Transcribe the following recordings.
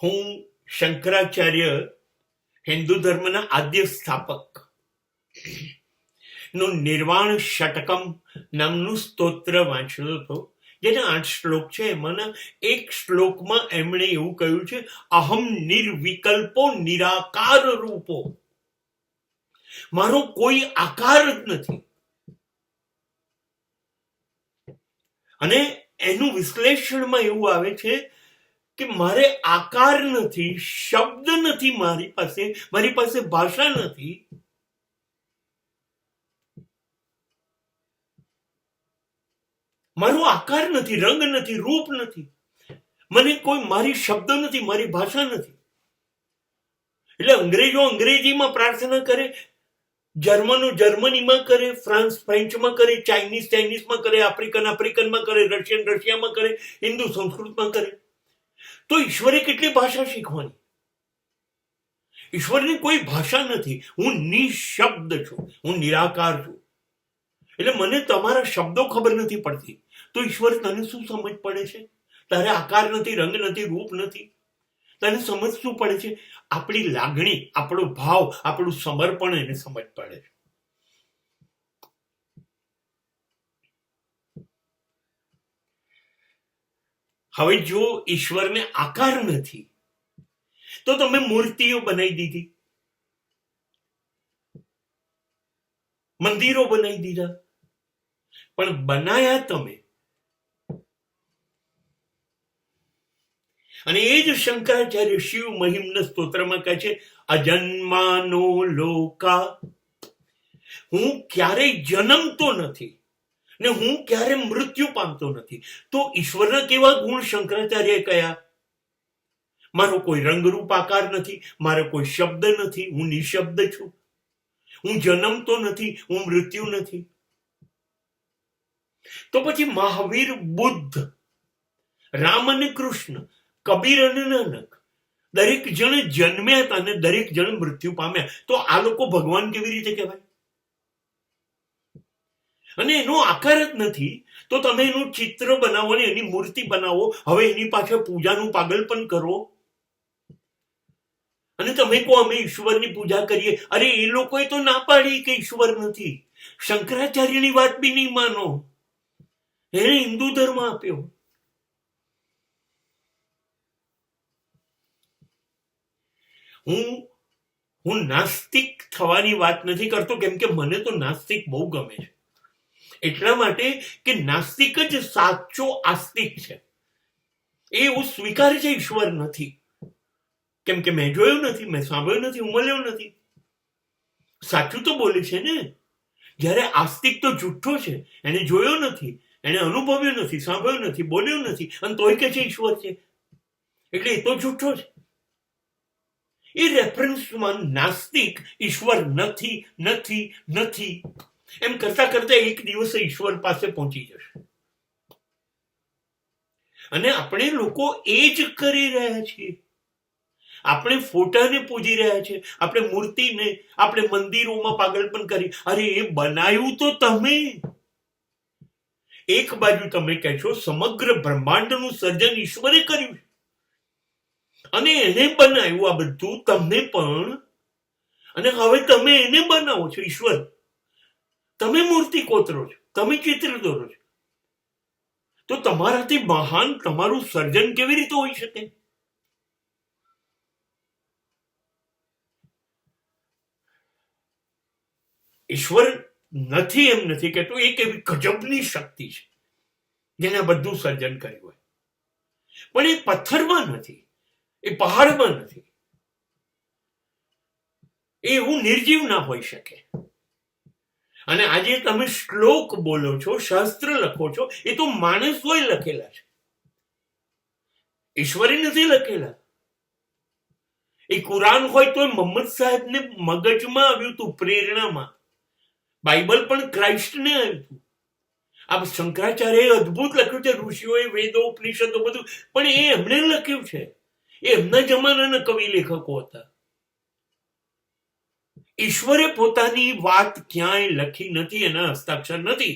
હું શંકરાચાર્ય, હિન્દુ ધર્મના આદ્ય સ્થાપક નું નિર્વાણ ષટકમ નામનું સ્તોત્ર વાંચ્યો હતો, જેના 8 શ્લોક છે. એમાંના એક શ્લોકમાં એમણે એવું કહ્યું છે, અહમ નિર્વિકલ્પો નિરાકાર રૂપો. મારો કોઈ આકાર જ નથી. અને એનું વિશ્લેષણમાં એવું આવે છે કે મારે આકાર નથી, શબ્દ નથી, મારી પાસે ભાષા નથી. મારો આકાર નથી, રંગ નથી, રૂપ નથી, મને કોઈ મારી શબ્દ નથી, મારી ભાષા નથી. એટલે અંગ્રેજો અંગ્રેજીમાં પ્રાર્થના કરે, જર્મનો જર્મનીમાં કરે, ફ્રાન્સ ફ્રેન્ચમાં કરે, ચાઇનીઝ ચાઇનીઝમાં કરે, આફ્રિકનમાં કરે, રશિયામાં કરે, હિન્દુ સંસ્કૃતમાં કરે. તો ઈશ્વરે કેટલી ભાષા શીખવાની? ઈશ્વરની કોઈ ભાષા નથી. હું નિશબ્દ છું, હું નિરાકાર છું. એટલે મને તમારા શબ્દો ખબર નથી પડતી, તો ઈશ્વર તને શું સમજ પડે છે? તારે આકાર નથી, રંગ નથી, રૂપ નથી, તને સમજ શું પડે છે? આપણી લાગણી, આપણો ભાવ, આપણું સમર્પણ એને સમજ પડે છે. હવે જો ઈશ્વરને આકાર નથી તો તમે મૂર્તિઓ બનાવી દીધી, મંદિરો બનાવી દીધા, પણ બનાયા તમે. અને એ જ શંકરાચાર્ય શિવ મહિમ્ન સ્તોત્રમાં કહે છે, અજન્માનો લોકા. હું ક્યારેય જન્મતો નથી ને હું ક્યારે મૃત્યુ પામતો નથી. તો ઈશ્વરના કેવા ગુણ શંકરાચાર્ય કયા? મારો કોઈ રંગરૂપ આકાર નથી, મારો કોઈ શબ્દ નથી, હું નિશબ્દ છું, હું જન્મતો નથી, હું મૃત્યુ નથી. તો પછી મહાવીર, બુદ્ધ, રામ અને કૃષ્ણ, કબીર અને નાનક, દરેક જણ જન્મ્યા હતા અને દરેક જણ મૃત્યુ પામ્યા. તો આ લોકો ભગવાન કેવી રીતે કહેવાય? અને એનો આકાર જ નથી તો તમે એનું ચિત્ર બનાવો ને એની મૂર્તિ બનાવો, હવે એની પાછળ પૂજાનું પાગલપન કરો અને તમે કહો અમે ઈશ્વરની પૂજા કરીએ. અરે એ લોકોએ તો ના પાડી કે ઈશ્વર નથી. શંકરાચાર્યની વાત બી નહીં માનો, એને હિન્દુ ધર્મ આપ્યો. હું નાસ્તિક થવાની વાત નથી કરતો, કેમ કે મને તો નાસ્તિક બહુ ગમે છે. એટલા માટે કે નાસ્તિક જ સાચો આસ્તિક છે. એ એવું સ્વીકારે છે ઈશ્વર નથી, કેમ કે મેં જોયું નથી, મેં સાંભળ્યું નથી, ઉમલ્યો નથી. સાચું તો બોલે છે ને. જ્યારે આસ્તિક તો જુઠ્ઠો છે, એને જોયો નથી, એને અનુભવ્યો નથી, સાંભળ્યો નથી, બોલ્યો નથી, અને તોય કે છે ઈશ્વર છે, એટલે એ તો જુઠ્ઠો છે. એ રેફરન્સમાં નાસ્તિક ઈશ્વર નથી નથી નથી એમ કરતા કરતા એક દિવસે ઈશ્વર પાસે પહોંચી જશે. અને આપણે લોકો એ જ કરી રહ્યા છીએ. આપણે ફોટાને પૂજી રહ્યા છે, આપણે મૂર્તિને, આપણે મંદિરોમાં પાગલપન કરી. અરે એ બનાવ્યું તો તમે. એક બાજુ તમે કહેશો સમગ્ર બ્રહ્માંડનું સર્જન ઈશ્વરે કર્યું અને એને બનાવ્યું આ બધું તમને પણ, અને હવે તમે એને બનાવો છો ઈશ્વર. તમે મૂર્તિ કોતરો છો, તમે ચિત્ર દોરો છો, તો તમારાથી મહાન તમારું સર્જન કેવી રીતે હોઈ શકે? ઈશ્વર નથી એમ નથી કહેતો, એક એવી ગજબની શક્તિ છે જેને બધું સર્જન કર્યું હોય. પણ એ પથ્થરમાં નથી, એ પહાડમાં નથી, એ એવું નિર્જીવ ના હોઈ શકે. અને આજે તમે શ્લોક બોલો છો, શાસ્ત્ર લખો છો, એ તો માણસોએ લખેલા છે, ઈશ્વરે નથી લખેલા. એ કુરાન હોય તો મોહમ્મદ સાહેબને મગજમાં આવ્યું હતું, પ્રેરણામાં. બાઇબલ પણ ક્રાઇસ્ટને આવ્યું હતું. આ શંકરાચાર્યએ અદભુત લખ્યું છે, ઋષિઓએ, વેદો, ઉપનિષદો બધું, પણ એ એમણે લખ્યું છે. એ એમના જમાનાના કવિ લેખકો હતા. ઈશ્વરે પોતાની વાત ક્યાંય લખી નથી, એના હસ્તાક્ષર નથી.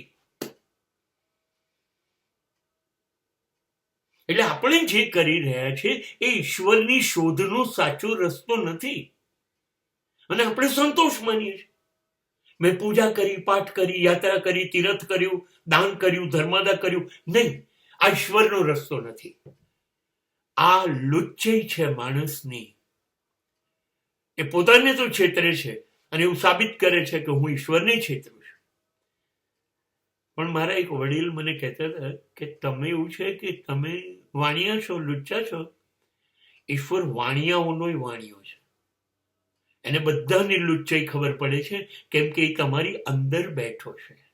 એટલે આપણે જે કરી રહ્યા છે એ ઈશ્વરની શોધનો સાચો રસ્તો નથી, અને આપણે સંતોષ માનીએ છીએ. મેં પૂજા કરી, પાઠ કરી, યાત્રા કરી, તીર્થ કર્યું, દાન કર્યું, ધર્માદા કર્યું. નહીં, આ ઈશ્વરનો રસ્તો નથી. આ લુચ્ચાઈ છે માણસની. એ પોતાને તો છેતરે છે અને એવું સાબિત કરે છે કે હું ઈશ્વરને છેતરું છું. પણ મારા એક વડીલ મને કહેતા હતા કે તમે એવું છે કે તમે વાણિયા છો, લુચ્ચા છો. ઈશ્વર વાણિયાઓનો વાણિયો છે. એને બધાની લુચ્ચાઈ ખબર પડે છે, કેમ કે એ તમારી અંદર બેઠો છે.